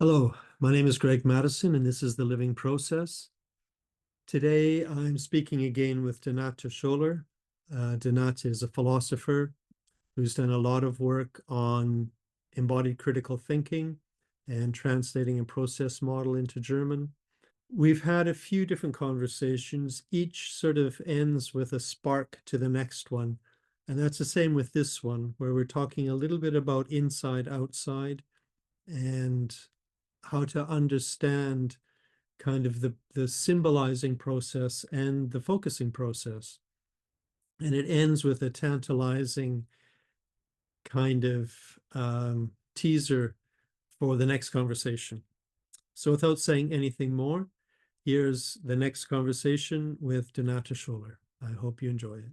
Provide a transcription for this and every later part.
Hello, my name is Greg Madison, and this is The Living Process. Today, I'm speaking again with Dr. Schoeller. Dr. is a philosopher who's done a lot of work on embodied critical thinking and translating a process model into German. We've had a few different conversations. Each sort of ends with a spark to the next one. And that's the same with this one, where we're talking a little bit about inside, outside, and how to understand kind of the symbolizing process and the focusing process. And it ends with a tantalizing kind of teaser for the next conversation. So without saying anything more, here's the next conversation with Dr. Schoeller. I hope you enjoy it.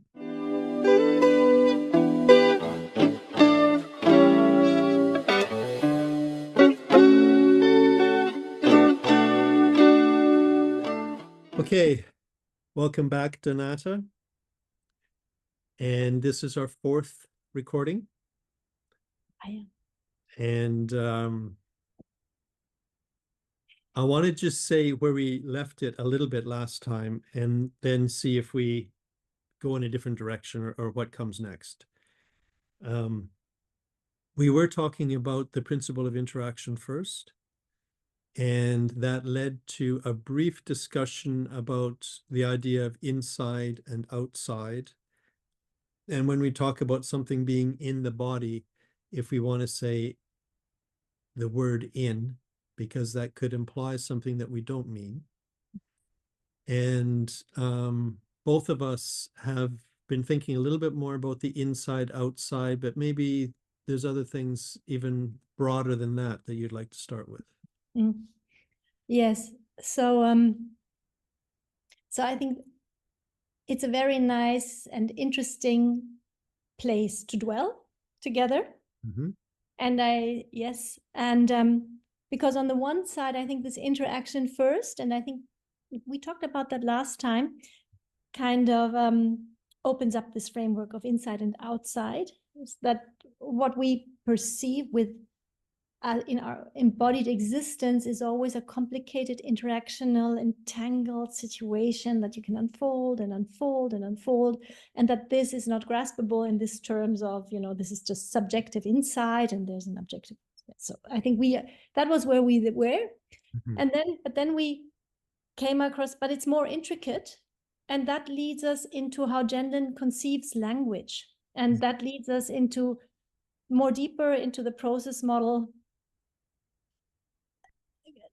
Okay, welcome back, Donata. And this is our fourth recording. I am. And I want to just say where we left it a little bit last time and then see if we go in a different direction or what comes next. We were talking about the principle of interaction first, and that led to a brief discussion about the idea of inside and outside. And when we talk about something being in the body, if we want to say the word in, because that could imply something that we don't mean. And both of us have been thinking a little bit more about the inside outside, but maybe there's other things even broader than that you'd like to start with. Yes. So I think it's a very nice and interesting place to dwell together. Mm-hmm. And because on the one side, I think this interaction first, and I think we talked about that last time, kind of opens up this framework of inside and outside. Is that what we perceive with in our embodied existence is always a complicated, interactional, entangled situation that you can unfold and unfold and unfold, and that this is not graspable in these terms of, this is just subjective insight and there's an objective. So I think that was where we were. Mm-hmm. But then we came across, but it's more intricate, and that leads us into how Gendon conceives language, and that leads us into more deeper into the process model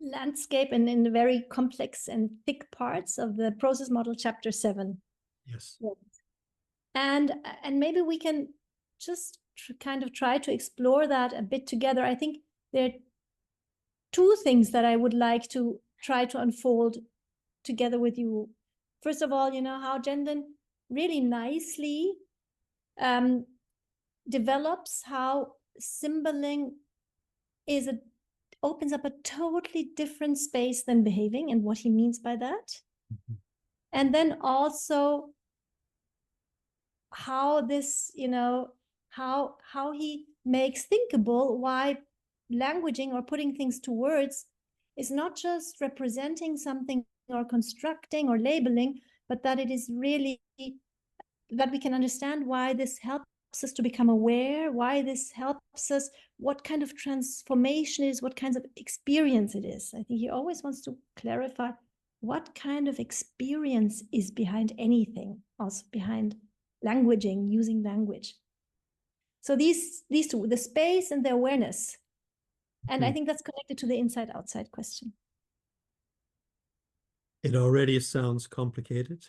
landscape and in the very complex and thick parts of the process model chapter 7. Yes. And maybe we can just kind of try to explore that a bit together. I think there are two things that I would like to try to unfold together with you. First of all, how Gendon really nicely develops how symboling opens up a totally different space than behaving and what he means by that. Mm-hmm. And then also how this, how he makes thinkable why languaging or putting things to words is not just representing something or constructing or labeling, but that it is really that we can understand why this helps us to become aware, why this helps us, what kind of transformation is, what kinds of experience it is. I think he always wants to clarify what kind of experience is behind anything, also behind languaging, using language. So these two, the space and the awareness. And I think that's connected to the inside-outside question. It already sounds complicated.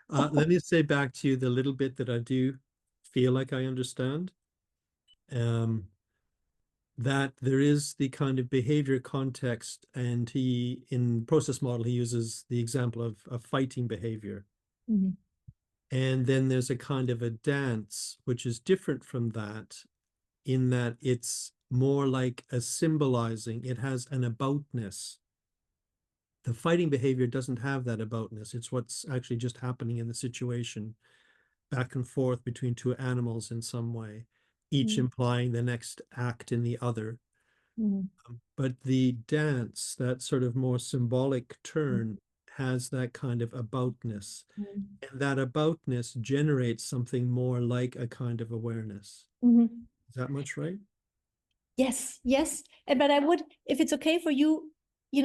Let me say back to you the little bit that I do feel like I understand. That there is the kind of behavior context, and in process model, he uses the example of fighting behavior. Mm-hmm. And then there's a kind of a dance, which is different from that, in that it's more like a symbolizing, it has an aboutness. The fighting behavior doesn't have that aboutness. It's what's actually just happening in the situation, back and forth between two animals in some way, each implying the next act in the other. Mhm. But the dance, that sort of more symbolic turn, has that kind of aboutness. Mhm. And that aboutness generates something more like a kind of awareness. Mhm. Is that much right? Yes, yes. But I would, if it's okay for you,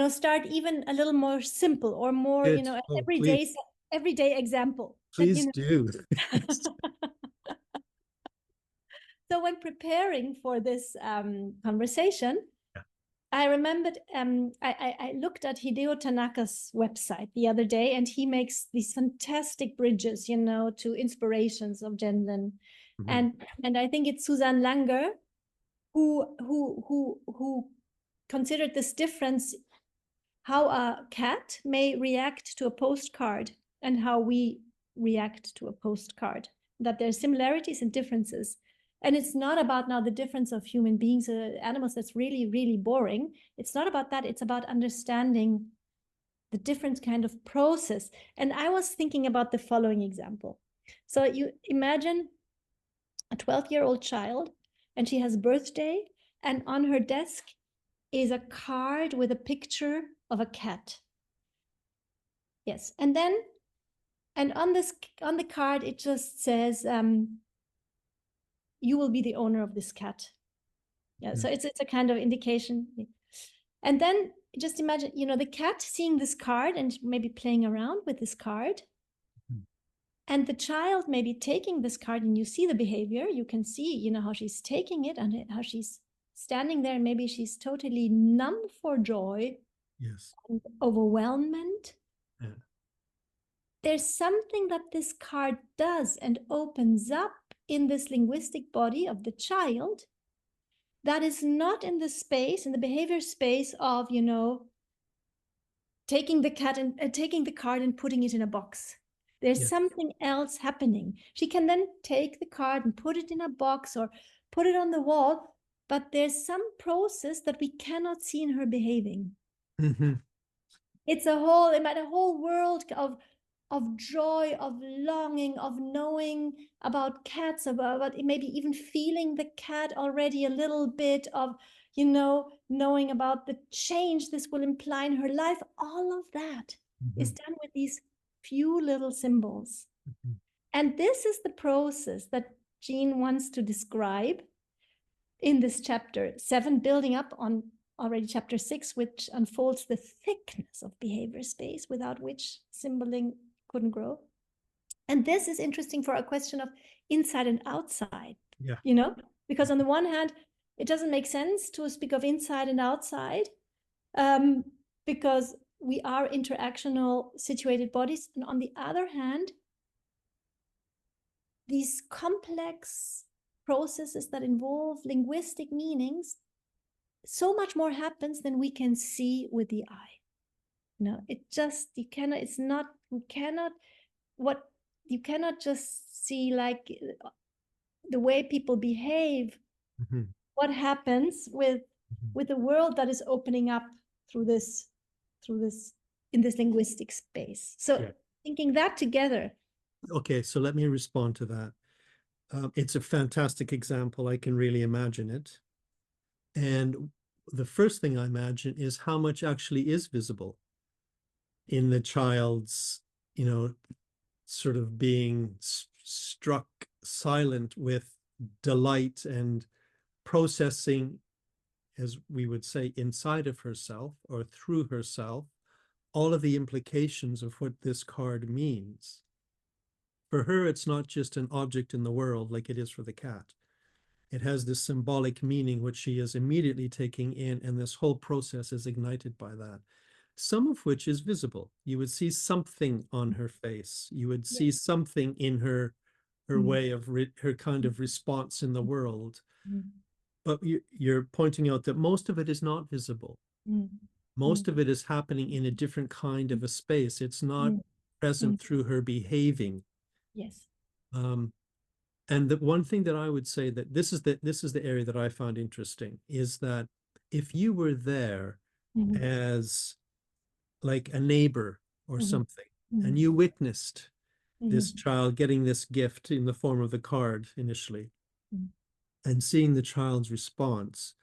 start even a little more simple or more, Good. Oh, please, everyday example that, please do. So when preparing for this conversation, Yeah. I remembered I looked at Hideo Tanaka's website the other day, and he makes these fantastic bridges, to inspirations of Zen. Mhm. And I think it's Susan Langer who considered this difference, how a cat may react to a postcard and how we react to a postcard, that there's similarities and differences. And it's not about now the difference of human beings and animals. That's really, really boring. It's not about that. It's about understanding the different kind of process. And I was thinking about the following example. So you imagine a 12-year-old child, and she has a birthday, and on her desk is a card with a picture of a cat. Yes. And on the card, it just says, you will be the owner of this cat. Yeah. So it's a kind of indication. And then just imagine, the cat seeing this card and maybe playing around with this card. And the child maybe taking this card, and you see the behavior. You can see, how she's taking it and how she's standing there, and maybe she's totally numb for joy Yes. and overwhelmment. Yeah. There's something that this card does and opens up in this linguistic body of the child that is not in the space, in the behavior space of, taking the cat and taking the card and putting it in a box. There's Yes. something else happening. She can then take the card and put it in a box or put it on the wall, but there's some process that we cannot see in her behaving. Mhm. It's a whole world of joy, of longing, of knowing about cats, about maybe even feeling the cat already a little bit, of knowing about the change this will imply in her life. All of that is done with these few little symbols. Mhm. And this is the process that Jean wants to describe in this chapter 7, building up on already chapter 6, which unfolds the thickness of behavior space without which symboling couldn't grow. And this is interesting for a question of inside and outside, Yeah. Because on the one hand, it doesn't make sense to speak of inside and outside, because we are interactional situated bodies. And on the other hand, these complex processes that involve linguistic meanings, so much more happens than we can see with the eye. You cannot just see, like, the way people behave, Mhm. what happens with the world that is opening up through this in this linguistic space. So Yeah. thinking that together. Okay, so let me respond to that. It's a fantastic example. I can really imagine it. And the first thing I imagine is how much actually is visible in the child's, sort of being struck silent with delight and processing, as we would say, inside of herself or through herself, all of the implications of what this card means. For her, it's not just an object in the world like it is for the cat. It has this symbolic meaning which she is immediately taking in, and this whole process is ignited by that. Some of which is visible. You would see something on her face. You would see something in her way of her kind of response in the world. But you're pointing out that most of it is not visible. Most of it is happening in a different kind of a space. It's not present through her behaving. Yes. And the one thing that I would say, that this is the area that I found interesting, is that if you were there as like a neighbor or something, and you witnessed this child getting this gift in the form of the card initially, and seeing the child's response,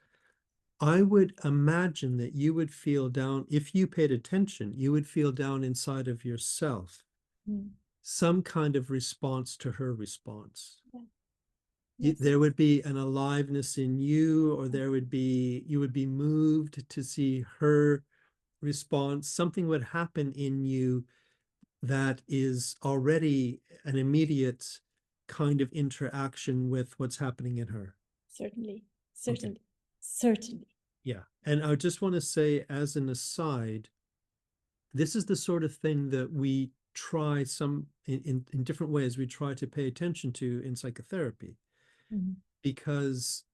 I would imagine that you would feel down, if you paid attention, you would feel down inside of yourself some kind of response to her response. Yes. There would be an aliveness in you, or you would be moved to see her response. Something would happen in you that is already an immediate kind of interaction with what's happening in her. Certainly, Okay. certainly. Yeah. And I just want to say, as an aside, this is the sort of thing that we try in different ways, we try to pay attention to in psychotherapy. Because,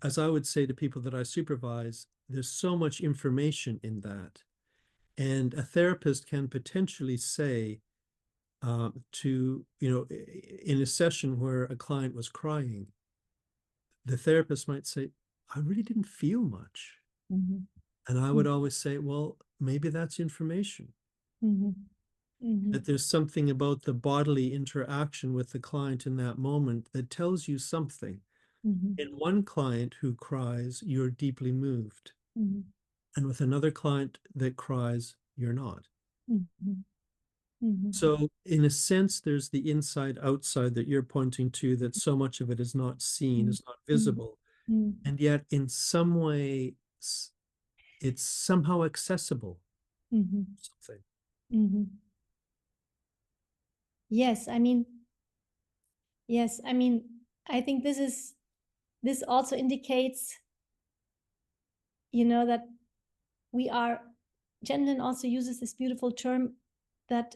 as I would say to people that I supervise, there's so much information in that. And a therapist can potentially say, in a session where a client was crying, the therapist might say, I really didn't feel much. And I would always say, well, maybe that's information. That there's something about the bodily interaction with the client in that moment that tells you something. In one client who cries, you're deeply moved. And with another client that cries, you're not. So in a sense, there's the inside outside that you're pointing to, that so much of it is not seen, is not visible. And yet in some way, it's somehow accessible. Something. Yes, I mean, I think this also indicates, that Jen also uses this beautiful term that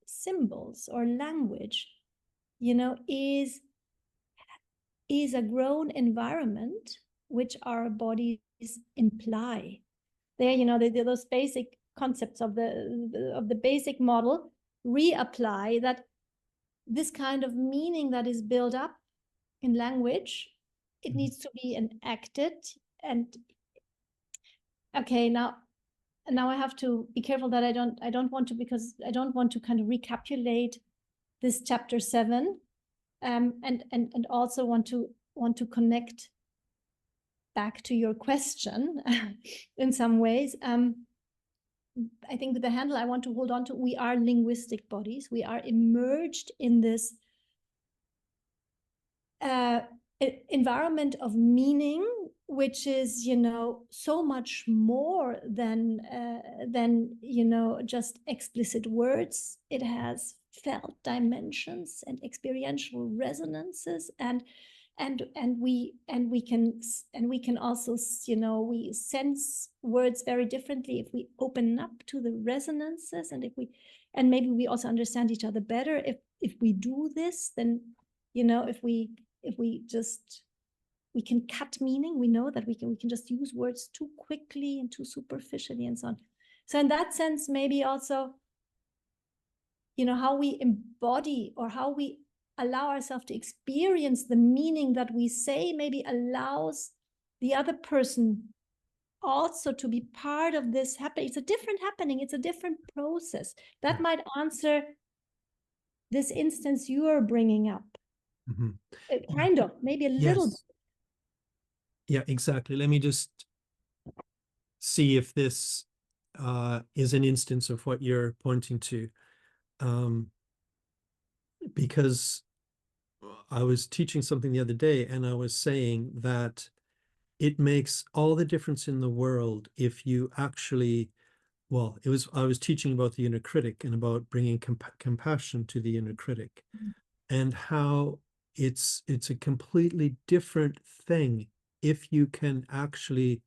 symbols or language, is a grown environment which our bodies imply. Those basic concepts of the basic model reapply, that this kind of meaning that is built up in language, it needs to be enacted. And okay, now I have to be careful that I don't want to, because I don't want to kind of recapitulate this chapter 7, and also want to connect back to your question in some ways. I think with the handle I want to hold on to, we are linguistic bodies. We are immersed in this environment of meaning, which is, so much more than just explicit words. It has felt dimensions and experiential resonances, and we can also, we sense words very differently if we open up to the resonances, and maybe we also understand each other better if we do this. Then, if we can cut meaning, we know that we can just use words too quickly and too superficially and so on. So in that sense, maybe also, how we embody or how we allow ourselves to experience the meaning that we say maybe allows the other person also to be part of this happening. It's a different happening. It's a different process that might answer this instance you are bringing up. Kind of, maybe a little bit. Yeah, exactly. Let me just see if this is an instance of what you're pointing to. Because I was teaching something the other day, and I was saying that it makes all the difference in the world if you actually, I was teaching about the inner critic and about bringing compassion to the inner critic, and how it's a completely different thing if you can actually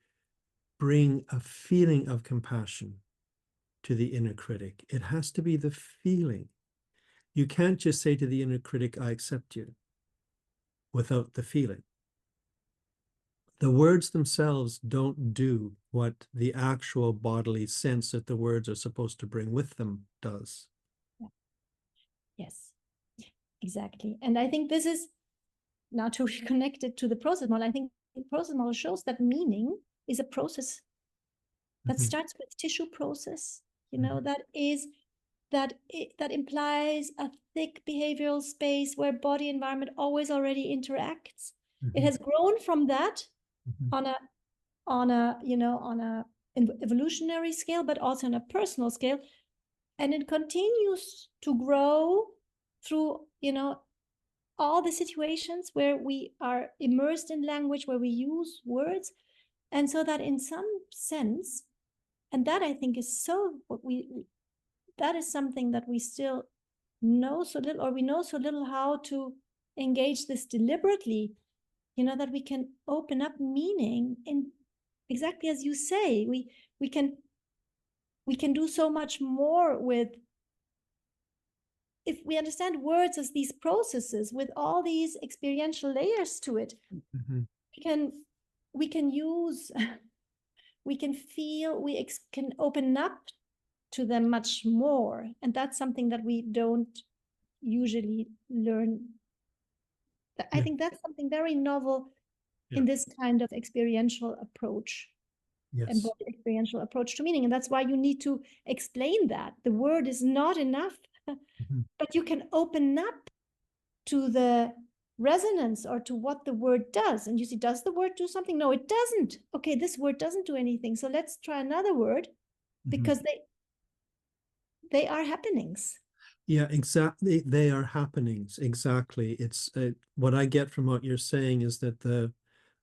bring a feeling of compassion to the inner critic. It has to be the feeling. You can't just say to the inner critic, I accept you, without the feeling. The words themselves don't do what the actual bodily sense that the words are supposed to bring with them does. Yes, exactly. And I think this is, now to reconnect it to the process model, I think the process model shows that meaning is a process that starts with tissue process, that implies a thick behavioral space where body environment always already interacts. It has grown from that on on a, on a evolutionary scale, but also on a personal scale. And it continues to grow through, all the situations where we are immersed in language, where we use words. And so that in some sense, and that I think is that is something that we still know so little, or we know so little how to engage this deliberately, that we can open up meaning in exactly as you say, we can do so much more with, if we understand words as these processes with all these experiential layers to it. Mm-hmm. we can use we can feel, can open up to them much more, and that's something that we don't usually learn. I think that's something very novel in this kind of experiential approach. Yes. Experiential approach to meaning. And that's why you need to explain that the word is not enough, but you can open up to the resonance or to what the word does. And you see, does the word do something? No, it doesn't. Okay, this word doesn't do anything. So let's try another word, because they are happenings. Yeah, exactly. They are happenings. Exactly. It's what I get from what you're saying is that the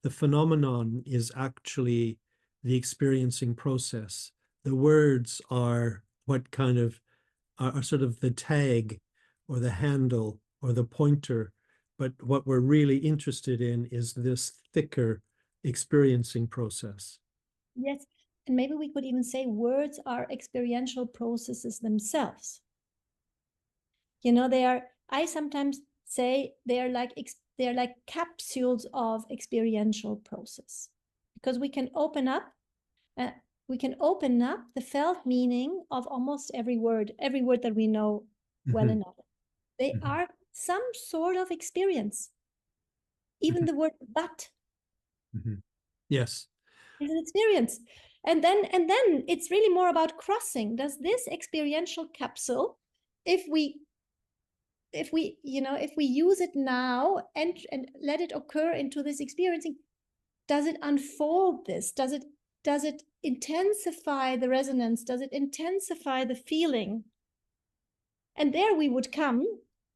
phenomenon is actually the experiencing process. The words are what kind of are sort of the tag or the handle or the pointer. But what we're really interested in is this thicker experiencing process. Yes. And maybe we could even say words are experiential processes themselves. I sometimes say they're like capsules of experiential process, because we can open up the felt meaning of almost every word that we know well enough. They are some sort of experience. Even the word but Yes. is an experience. And then it's really more about crossing. Does this experiential capsule, if we use it now and let it occur into this experiencing, does it unfold this? Does it intensify the resonance? Does it intensify the feeling? And there we would come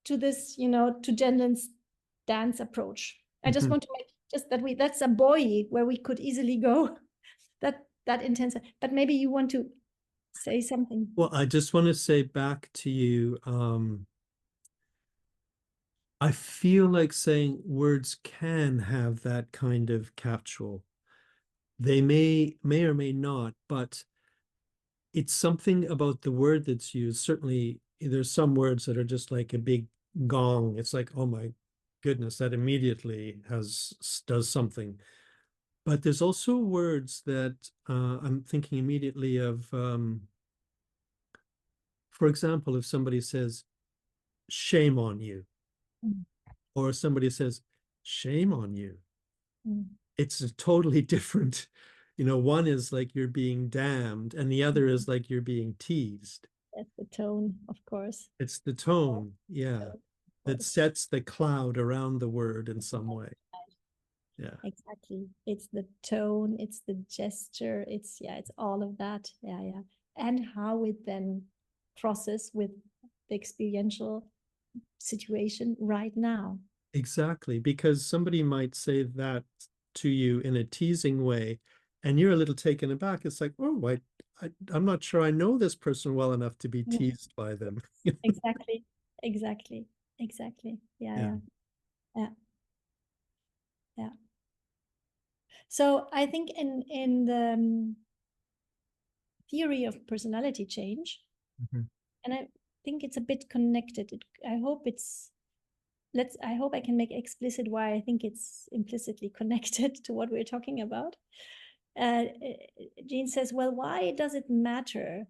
to this, to Jenlin's dance approach. I just want to make that's a buoy where we could easily go that intense. But maybe you want to say something. Well, I just want to say back to you, I feel like saying words can have that kind of capsule. They may or may not, but it's something about the word that's used. Certainly, there's some words that are just like a big gong. It's like, oh my goodness, that immediately does something. But there's also words that I'm thinking immediately of. For example, if somebody says, "Shame on you," or somebody says, "Shame on you," it's a totally different. One is like you're being damned, and the other is like you're being teased. That's the tone, of course. It's the tone, yeah, that sets the cloud around the word in some way. Yeah. Exactly. It's the tone, it's the gesture, it's all of that. Yeah. And how it then crosses with the experiential situation right now. Exactly, because somebody might say that to you in a teasing way, and you're a little taken aback. It's like, oh, I'm not sure I know this person well enough to be teased by them. Exactly. Yeah. So I think in the theory of personality change, and I think it's a bit connected. I hope I can make explicit why I think it's implicitly connected to what we're talking about. Jean says, well, why does it matter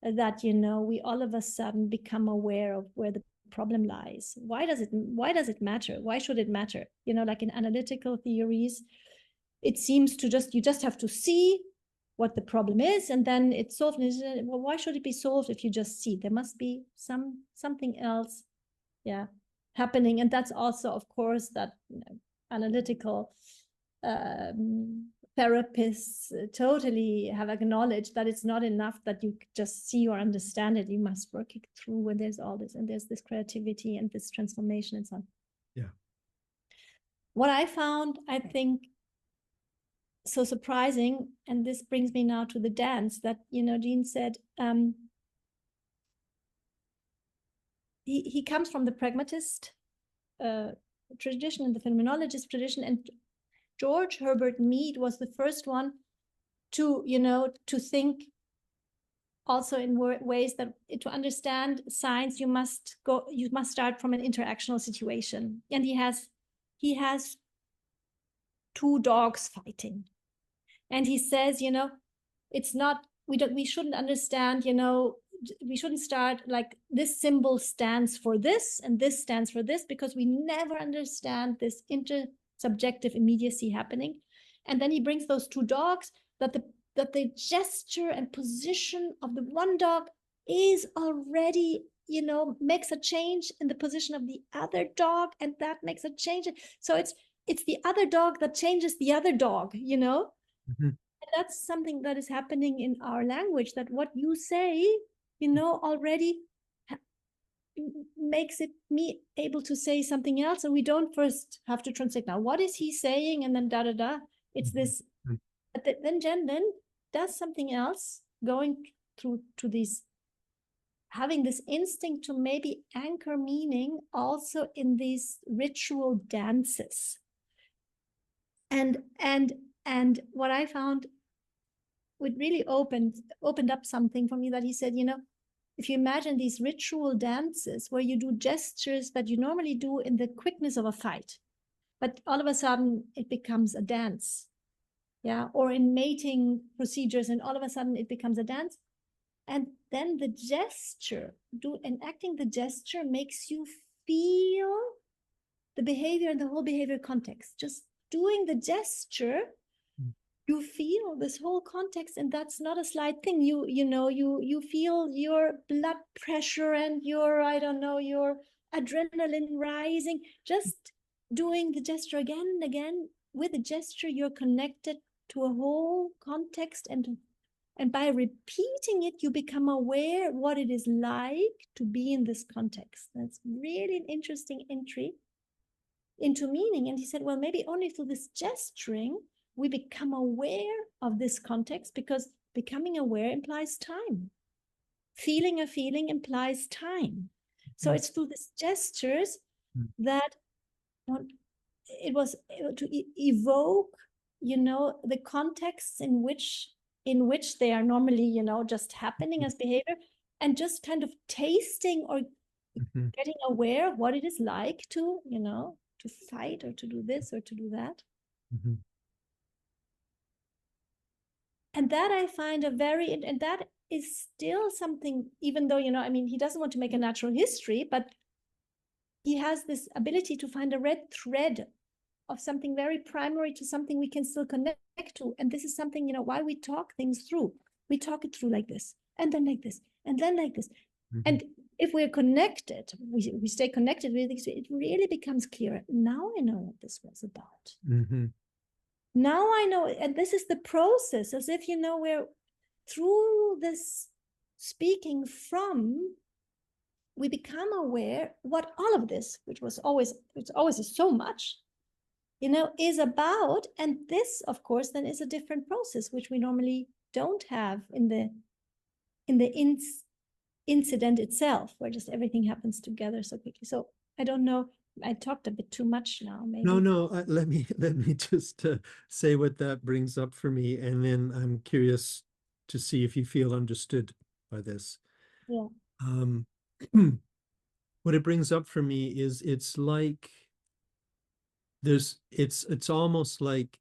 that, we all of a sudden become aware of where the problem lies? Why does it matter? Why should it matter? Like in analytical theories, it seems to you just have to see what the problem is, and then it's solved. Well, why should it be solved if you just see? There must be something else, happening. And that's also, of course, that analytical therapists totally have acknowledged that it's not enough that you just see or understand it. You must work it through when there's all this, and there's this creativity and this transformation and so on. Yeah. What I found, I think, so surprising, and this brings me now to the dance that, Jean said, he comes from the pragmatist tradition and the phenomenologist tradition, and George Herbert Mead was the first one to, to think also in ways that to understand science, you must start from an interactional situation. And he has two dogs fighting. And he says, it's not, we shouldn't understand, we shouldn't start like this symbol stands for this and this stands for this, because we never understand this intersubjective immediacy happening. And then he brings those two dogs, that the gesture and position of the one dog is already, makes a change in the position of the other dog, and that makes a change. So it's the other dog that changes the other dog, Mm-hmm. And that's something that is happening in our language, that what you say, already makes it me able to say something else. And we don't first have to translate now, what is he saying? And then da. It's this, but then Jen then does something else, going through to these, having this instinct to maybe anchor meaning also in these ritual dances. And what I found, it really opened up something for me, that he said, if you imagine these ritual dances where you do gestures that you normally do in the quickness of a fight, but all of a sudden it becomes a dance, or in mating procedures, and all of a sudden it becomes a dance, and then the gesture, enacting the gesture makes you feel the behavior and the whole behavior context. Just doing the gesture, you feel this whole context, and that's not a slight thing. You feel your blood pressure and your adrenaline rising, just doing the gesture again and again. With the gesture, you're connected to a whole context, and by repeating it, you become aware what it is like to be in this context. That's really an interesting entry into meaning. And he said, well, maybe only through this gesturing we become aware of this context, because becoming aware implies time. Feeling a feeling implies time. So it's through these gestures that it was to evoke, the contexts in which they are normally, just happening as behavior, and just kind of tasting or getting aware of what it is like to, to fight or to do this or to do that. And that I find and that is still something, even though, he doesn't want to make a natural history, but he has this ability to find a red thread of something very primary to something we can still connect to. And this is something, why we talk things through. We talk it through like this, and then like this, and then like this. And if we're connected, we stay connected with it, it really becomes clearer. Now I know what this was about. Now I know, and this is the process, as if, we're through this speaking from, we become aware what all of this, it's always so much, is about. And this, of course, then is a different process, which we normally don't have in the incident itself, where just everything happens together so quickly. So I don't know, I talked a bit too much now, maybe. No, let me just say what that brings up for me, and then I'm curious to see if you feel understood by this. Yeah. What it brings up for me is it's like it's almost like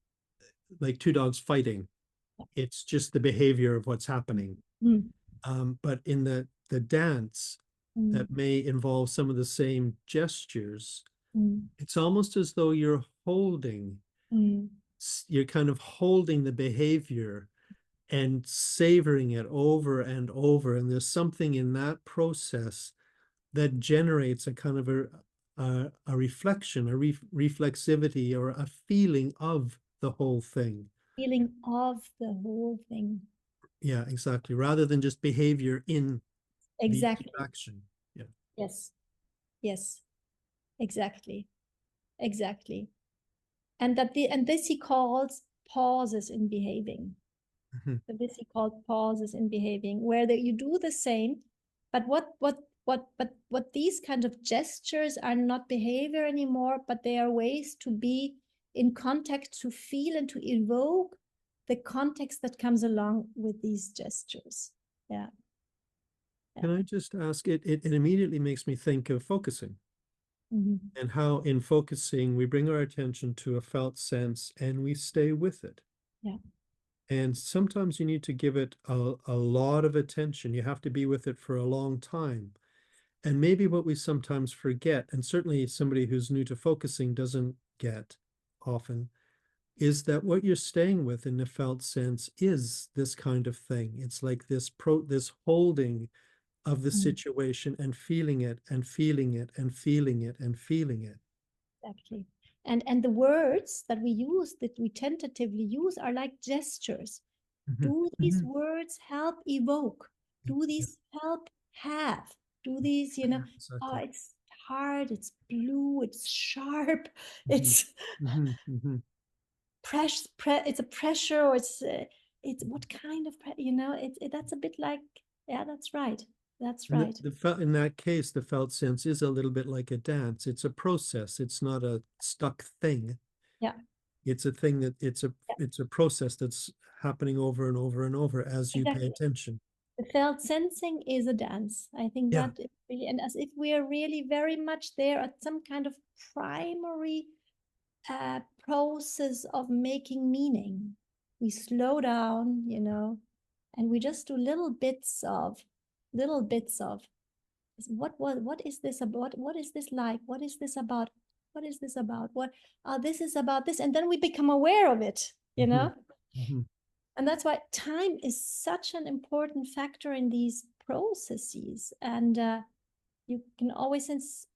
two dogs fighting. It's just the behavior of what's happening. But in the dance that may involve some of the same gestures, it's almost as though you're kind of holding the behavior and savoring it over and over. And there's something in that process that generates a kind of a reflection, reflexivity, or a feeling of the whole thing. feeling of the whole thing. Yeah, exactly. Rather than just behavior in the Exactly. action. Yeah. Yes. Yes. Exactly. Exactly. And this he calls pauses in behaving. Mhm. This he called pauses in behaving, where you do the same, but what these kind of gestures are not behavior anymore, but they are ways to be in contact, to feel and to evoke the context that comes along with these gestures. Yeah. Can I just ask, it immediately makes me think of focusing Mhm. and how in focusing we bring our attention to a felt sense and we stay with it. Yeah. And sometimes you need to give it a lot of attention. You have to be with it for a long time. And maybe what we sometimes forget, and certainly somebody who's new to focusing doesn't get often, is that what you're staying with in the felt sense is this kind of thing. It's like this holding of the Mhm. situation and feeling it and feeling it and feeling it and feeling it. Exactly. And the words that we use, that we tentatively use, are like gestures. Mhm, Do these mhm. words help evoke? Do Yeah, these help have? Do these, yeah, oh, exactly. it's hard, it's blue, it's sharp, Mhm, it's mhm, mhm. it's a pressure, or it's what kind of, that's a bit like, yeah, that's right. That's And right. in that case, the felt sense is a little bit like a dance. It's a process. It's not a stuck thing. Yeah. It's a thing that Yeah, it's a process that's happening over and over and over as you pay exactly. attention. The felt sensing is a dance. I think Yeah. that is really, and as if we are really very much there at some kind of primary process of making meaning. We slow down, and we just do little bits of what is this about? What is this like? What is this about? What is this about? What this is about this, and then we become aware of it. Mhm, mhm. And that's why time is such an important factor in these processes. And you can always sense,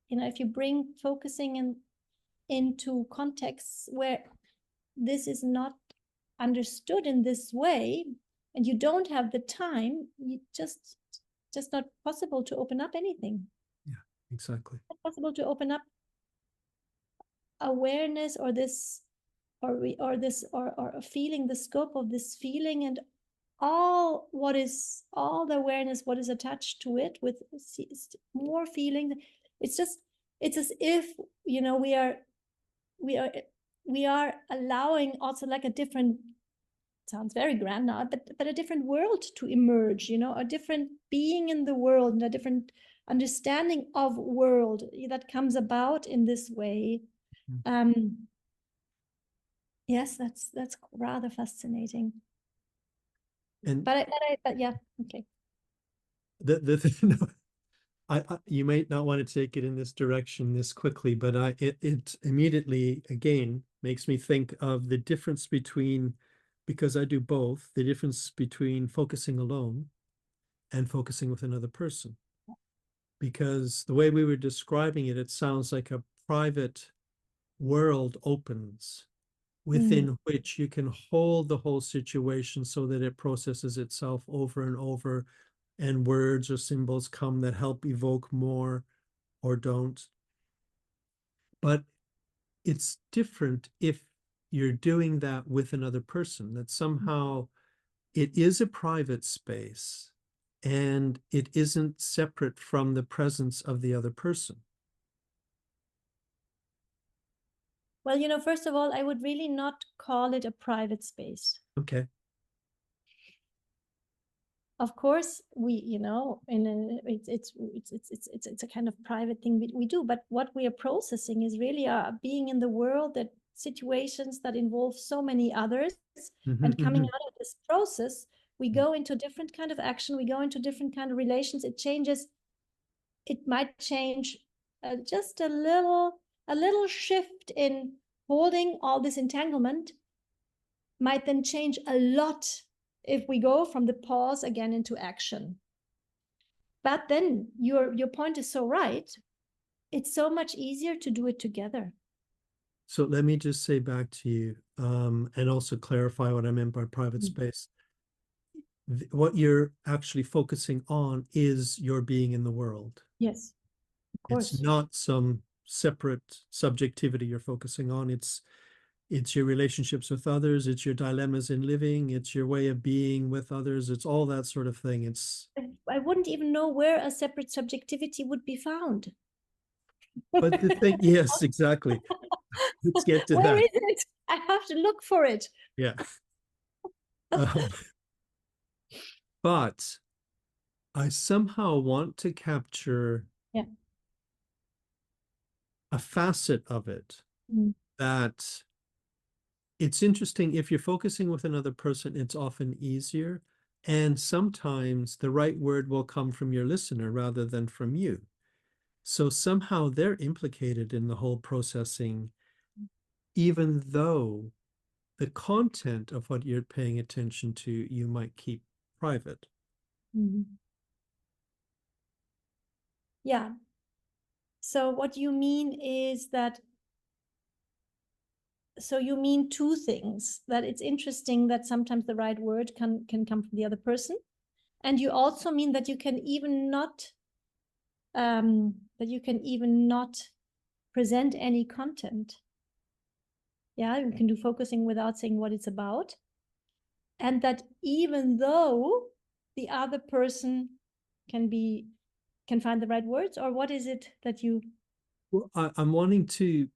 if you bring focusing into contexts where this is not understood in this way, and you don't have the time, you just not possible to open up anything. Yeah, exactly. Not possible to open up awareness, or this, or feeling the scope of this feeling, and all the awareness, what is attached to it, with more feeling. It's as if, we are we are we are allowing also, like, a different, sounds very grand now, but a different world to emerge, a different being in the world, and a different understanding of world that comes about in this way. Mhm. um yes, that's rather fascinating. And But yeah, okay. no, you might not want to take it in this direction this quickly, but it immediately again makes me think of the difference between, because I do both, the difference between focusing alone and focusing with another person. Because the way we were describing it, it sounds like a private world opens Mm. within which you can hold the whole situation so that it processes itself over and over, and words or symbols come that help evoke more or don't. But it's different if you're doing that with another person, that somehow it is a private space and it isn't separate from the presence of the other person. Well, first of all, I would really not call it a private space. Okay. Of course, it's a kind of private thing we do, but what we are processing is really being in the world, that situations that involve so many others, Mhm, and coming mhm. out of this process, we go into different kind of action, we go into different kind of relations. It might change, just a little shift in holding all this entanglement might then change a lot if we go from the pause again into action. But then your point is so right. It's so much easier to do it together. So let me just say back to you, and also clarify what I meant by private space. What you're actually focusing on is your being in the world. Yes, of It's course. not some separate subjectivity you're focusing on. It's your relationships with others, it's your dilemmas in living, it's your way of being with others, it's all that sort of thing. It's I wouldn't even know where a separate subjectivity would be found. but the thing, yes, exactly. Let's get to Where that. is it? I have to look for it. Yeah. Um, but I somehow want to capture Yeah. a facet of it Mm. that it's interesting. If you're focusing with another person, it's often easier. And sometimes the right word will come from your listener rather than from you. So somehow they're implicated in the whole processing, even though the content of what you're paying attention to, you might keep private. Mhm. Yeah. So what you mean is that, so you mean two things, that it's interesting that sometimes the right word can come from the other person. And you also mean that you can even not present any content. Yeah, you can do focusing without saying what it's about. And that even though the other person can find the right words, or what is it that you... Well, I'm wanting to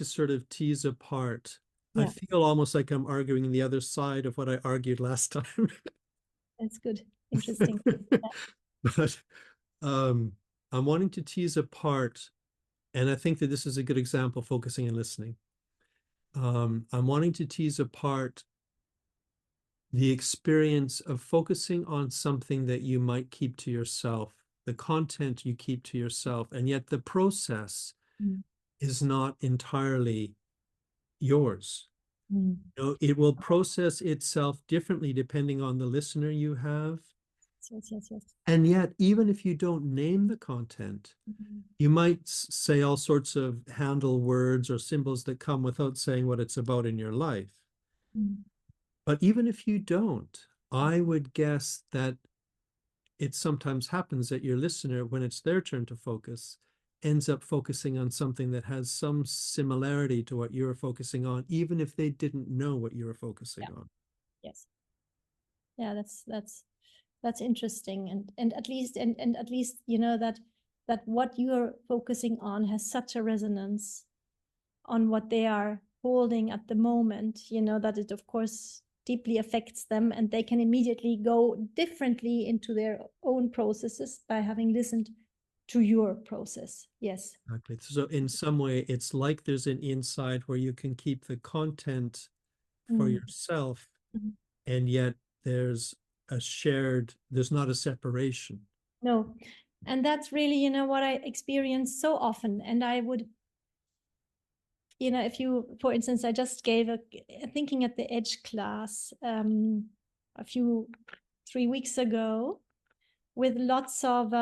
sort of tease apart. I Yeah, feel almost like I'm arguing the other side of what I argued last time. that's good. Interesting. But I'm wanting to tease apart, and I think that this is a good example, focusing and listening. I'm wanting to tease apart the experience of focusing on something that you might keep to yourself, the content you keep to yourself, and yet the process Mm. is not entirely yours. Mm. You know, it will process itself differently depending on the listener you have. Yes, yes, yes. And yet, even if you don't name the content, Mhm. you might say all sorts of handle words or symbols that come without saying what it's about in your life. Mm. But even if you don't, I would guess that it sometimes happens that your listener, when it's their turn to focus, ends up focusing on something that has some similarity to what you were focusing on, even if they didn't know what you were focusing Yeah. on. Yes. Yeah, that's interesting. And at least and at least you know that what you're focusing on has such a resonance on what they are holding at the moment, you know, that it of course deeply affects them, and they can immediately go differently into their own processes by having listened to your process. Yes. Exactly. So in some way, it's like there's an inside where you can keep the content for Mm. yourself, Mhm. and yet there's not a separation. No. And that's really, you know, what I experience so often. And I would, you know, if you, for instance, I just gave a thinking at the edge class a few 3 weeks ago with lots of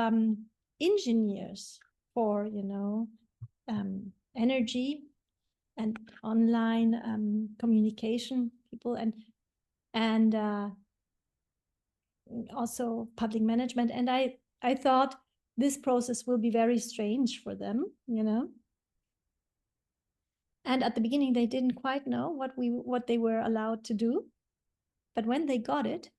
engineers for, you know, energy and online communication people, and also public management. And I thought this process will be very strange for them, you know. And at the beginning, they didn't quite know what they were allowed to do. But when they got it,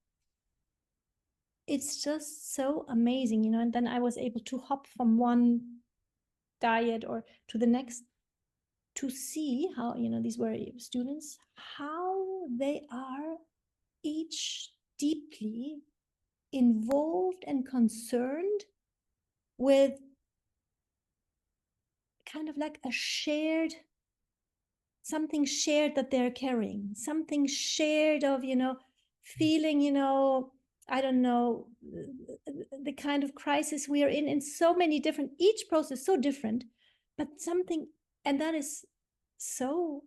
it's just so amazing, you know. And then I was able to hop from one diet or to the next to see how, you know, these were students, how they are each deeply involved and concerned with kind of like a shared, something shared that they're carrying, something shared of, you know, feeling, you know, I don't know, the kind of crisis we are in so many different, each process so different, but something, and that is so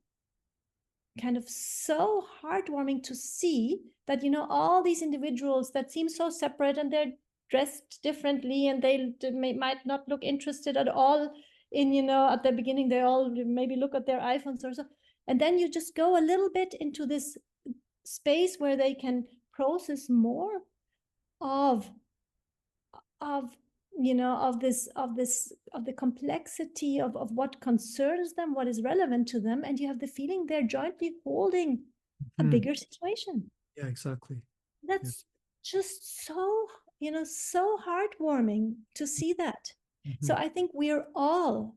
kind of so heartwarming to see that, you know, all these individuals that seem so separate and they're dressed differently and they might not look interested at all in, at the beginning, they all maybe look at their iPhones or so. And then you just go a little bit into this space where they can process more of of of the complexity of what concerns them, what is relevant to them, and you have the feeling they're jointly holding a bigger situation. Yeah, exactly. That's just so, so heartwarming to see that. So I think we're all,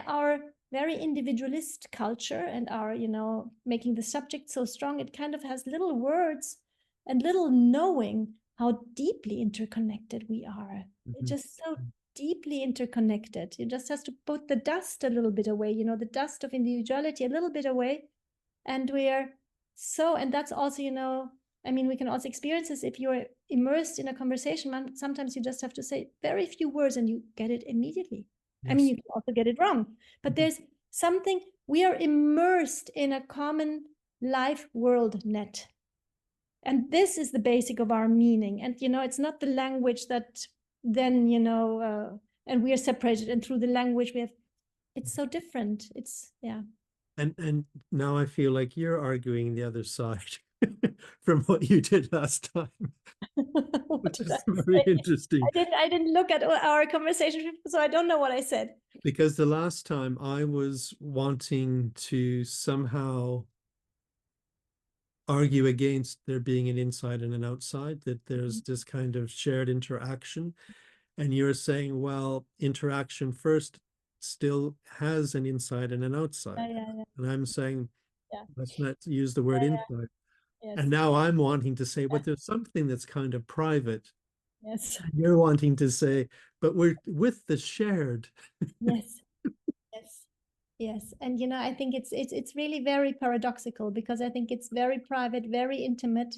our very individualist culture and our, making the subject so strong, it kind of has little words and little knowing how deeply interconnected we are. It's just so deeply interconnected. You just has to put the dust a little bit away, the dust of individuality a little bit away. And we are so, and that's also, I mean, we can also experience this if you're immersed in a conversation. Sometimes you just have to say very few words and you get it immediately. Yes. I mean, you can also get it wrong, but there's something, we are immersed in a common life world net. And this is the basic of our meaning. And, it's not the language that then, and we are separated. And through the language we have, it's so different. It's, yeah. And now I feel like you're arguing the other side from what you did last time. Which is very interesting. I didn't look at our conversation, so I don't know what I said. Because the last time I was wanting to somehow argue against there being an inside and an outside, that there's this kind of shared interaction. And you're saying, well, interaction first still has an inside and an outside. And I'm saying, let's not use the word inside. Yes. And now I'm wanting to say, but there's something that's kind of private. Yes. And you're wanting to say, but we're with the shared. Yes. Yes. Yes. And I think it's really very paradoxical, because I think it's very private, very intimate,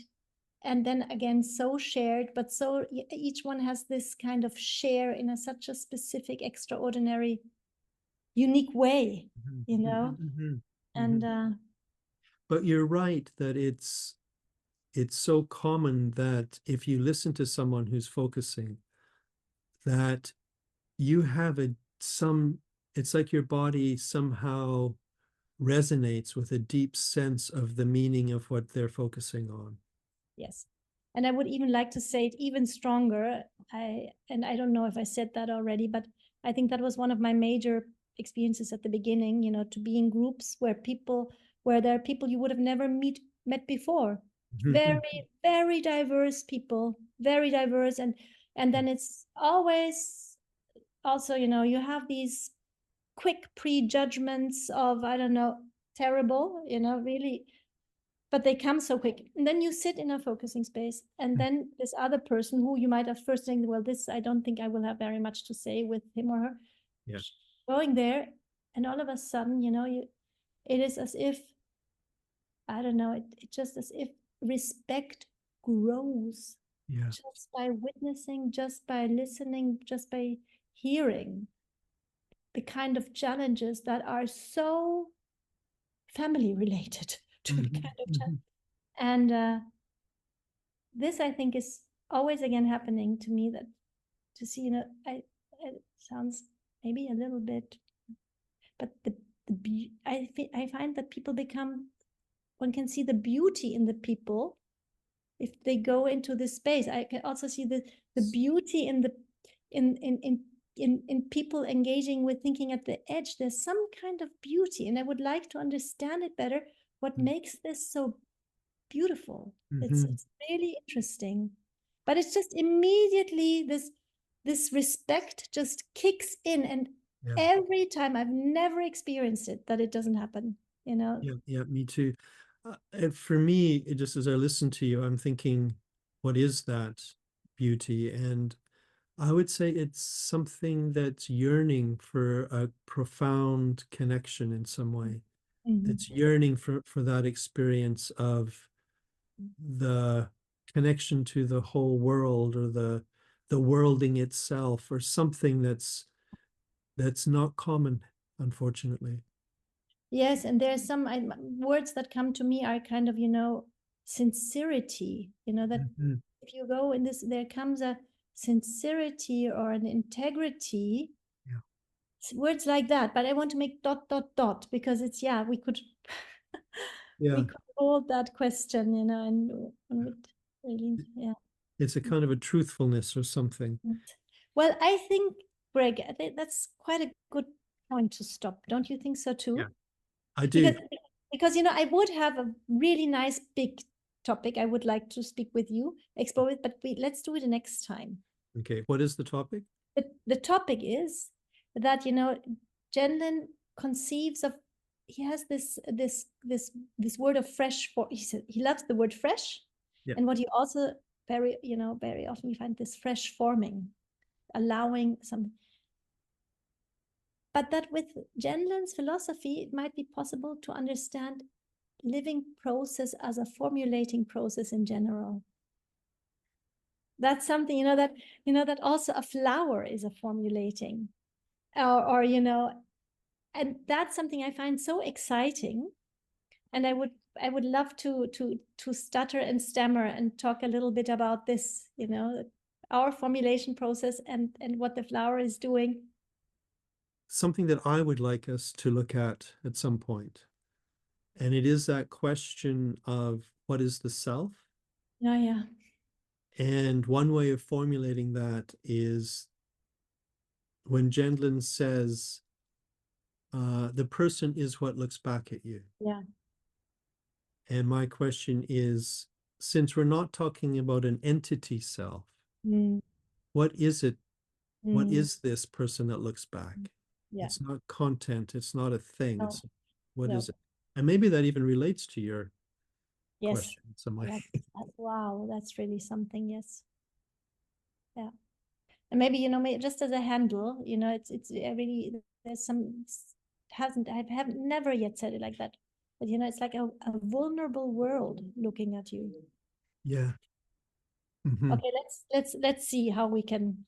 and then again so shared, but so each one has this kind of share in such a specific, extraordinary, unique way, and but you're right that it's so common that if you listen to someone who's focusing, that you have it's like your body somehow resonates with a deep sense of the meaning of what they're focusing on. Yes. And I would even like to say it even stronger. I don't know if I said that already, but I think that was one of my major experiences at the beginning, to be in groups where there are people you would have never met before. Very, very diverse people, very diverse. And then it's always also, you have these quick prejudgments of, I don't know, terrible, really, but they come so quick. And then you sit in a focusing space, and then this other person who you might have first think, well, this, I don't think I will have very much to say with him or her. Yeah. Going there, and all of a sudden, it is as if, I don't know, it just as if respect grows. Yeah. Just by witnessing, just by listening, just by hearing the kind of challenges that are so family related to the kind of challenge. And this, I think, is always again happening to me, that to see, it sounds maybe a little bit, but I find that people one can see the beauty in the people if they go into this space. I can also see the beauty in people engaging with thinking at the edge. There's some kind of beauty, and I would like to understand it better. What makes this so beautiful? It's really interesting, but it's just immediately this respect just kicks in, and every time, I've never experienced it that it doesn't happen. Yeah, me too. And for me, just as I listen to you, I'm thinking, what is that beauty? And I would say it's something that's yearning for a profound connection in some way. It's yearning for that experience of the connection to the whole world, or the worlding itself, or something that's not common, unfortunately. Yes, and there's some words that come to me are kind of, sincerity, that if you go in this, there comes a sincerity or an integrity, words like that, but I want to make ... because it's, yeah, we could Yeah, we could hold that question, you know, and would really, yeah. it's a kind of a truthfulness or something. Well, I think, Greg, I think that's quite a good point to stop. Don't you think so too? Yeah, I do. Because you know, I would have a really nice big topic I would like to speak with you, explore it, but let's do it the next time. Okay, what is the topic? The topic is that, you know, Jenlin conceives of, he has this word of fresh, for he said he loves the word fresh. Yeah. And what he also very, you know, very often we find this fresh forming, allowing some. But that with Jenlin's philosophy, it might be possible to understand living process as a formulating process in general. That's something, you know, that also a flower is a formulating, or you know, and that's something I find so exciting. And I would love to stutter and stammer and talk a little bit about this, you know, our formulation process and what the flower is doing. Something that I would like us to look at some point. And it is that question of what is the self? Yeah, yeah. And one way of formulating that is when Gendlin says, the person is what looks back at you. Yeah. And my question is, since we're not talking about an entity self, what is it? What is this person that looks back? Yeah. It's not content. It's not a thing. No. It's what No. is it? And maybe that even relates to your Yes. question. So my Wow, that's really something. Yes. Yeah. And maybe, you know, just as a handle, you know, it's really, there's some, I haven't never yet said it like that, but you know, it's like a vulnerable world looking at you. yeah. Mm-hmm. Okay, let's see how we can,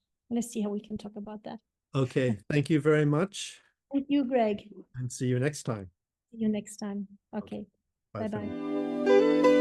talk about that. Okay. Thank you very much. Thank you, Greg. And see you next time. See you next time. Okay. Bye. Bye-bye.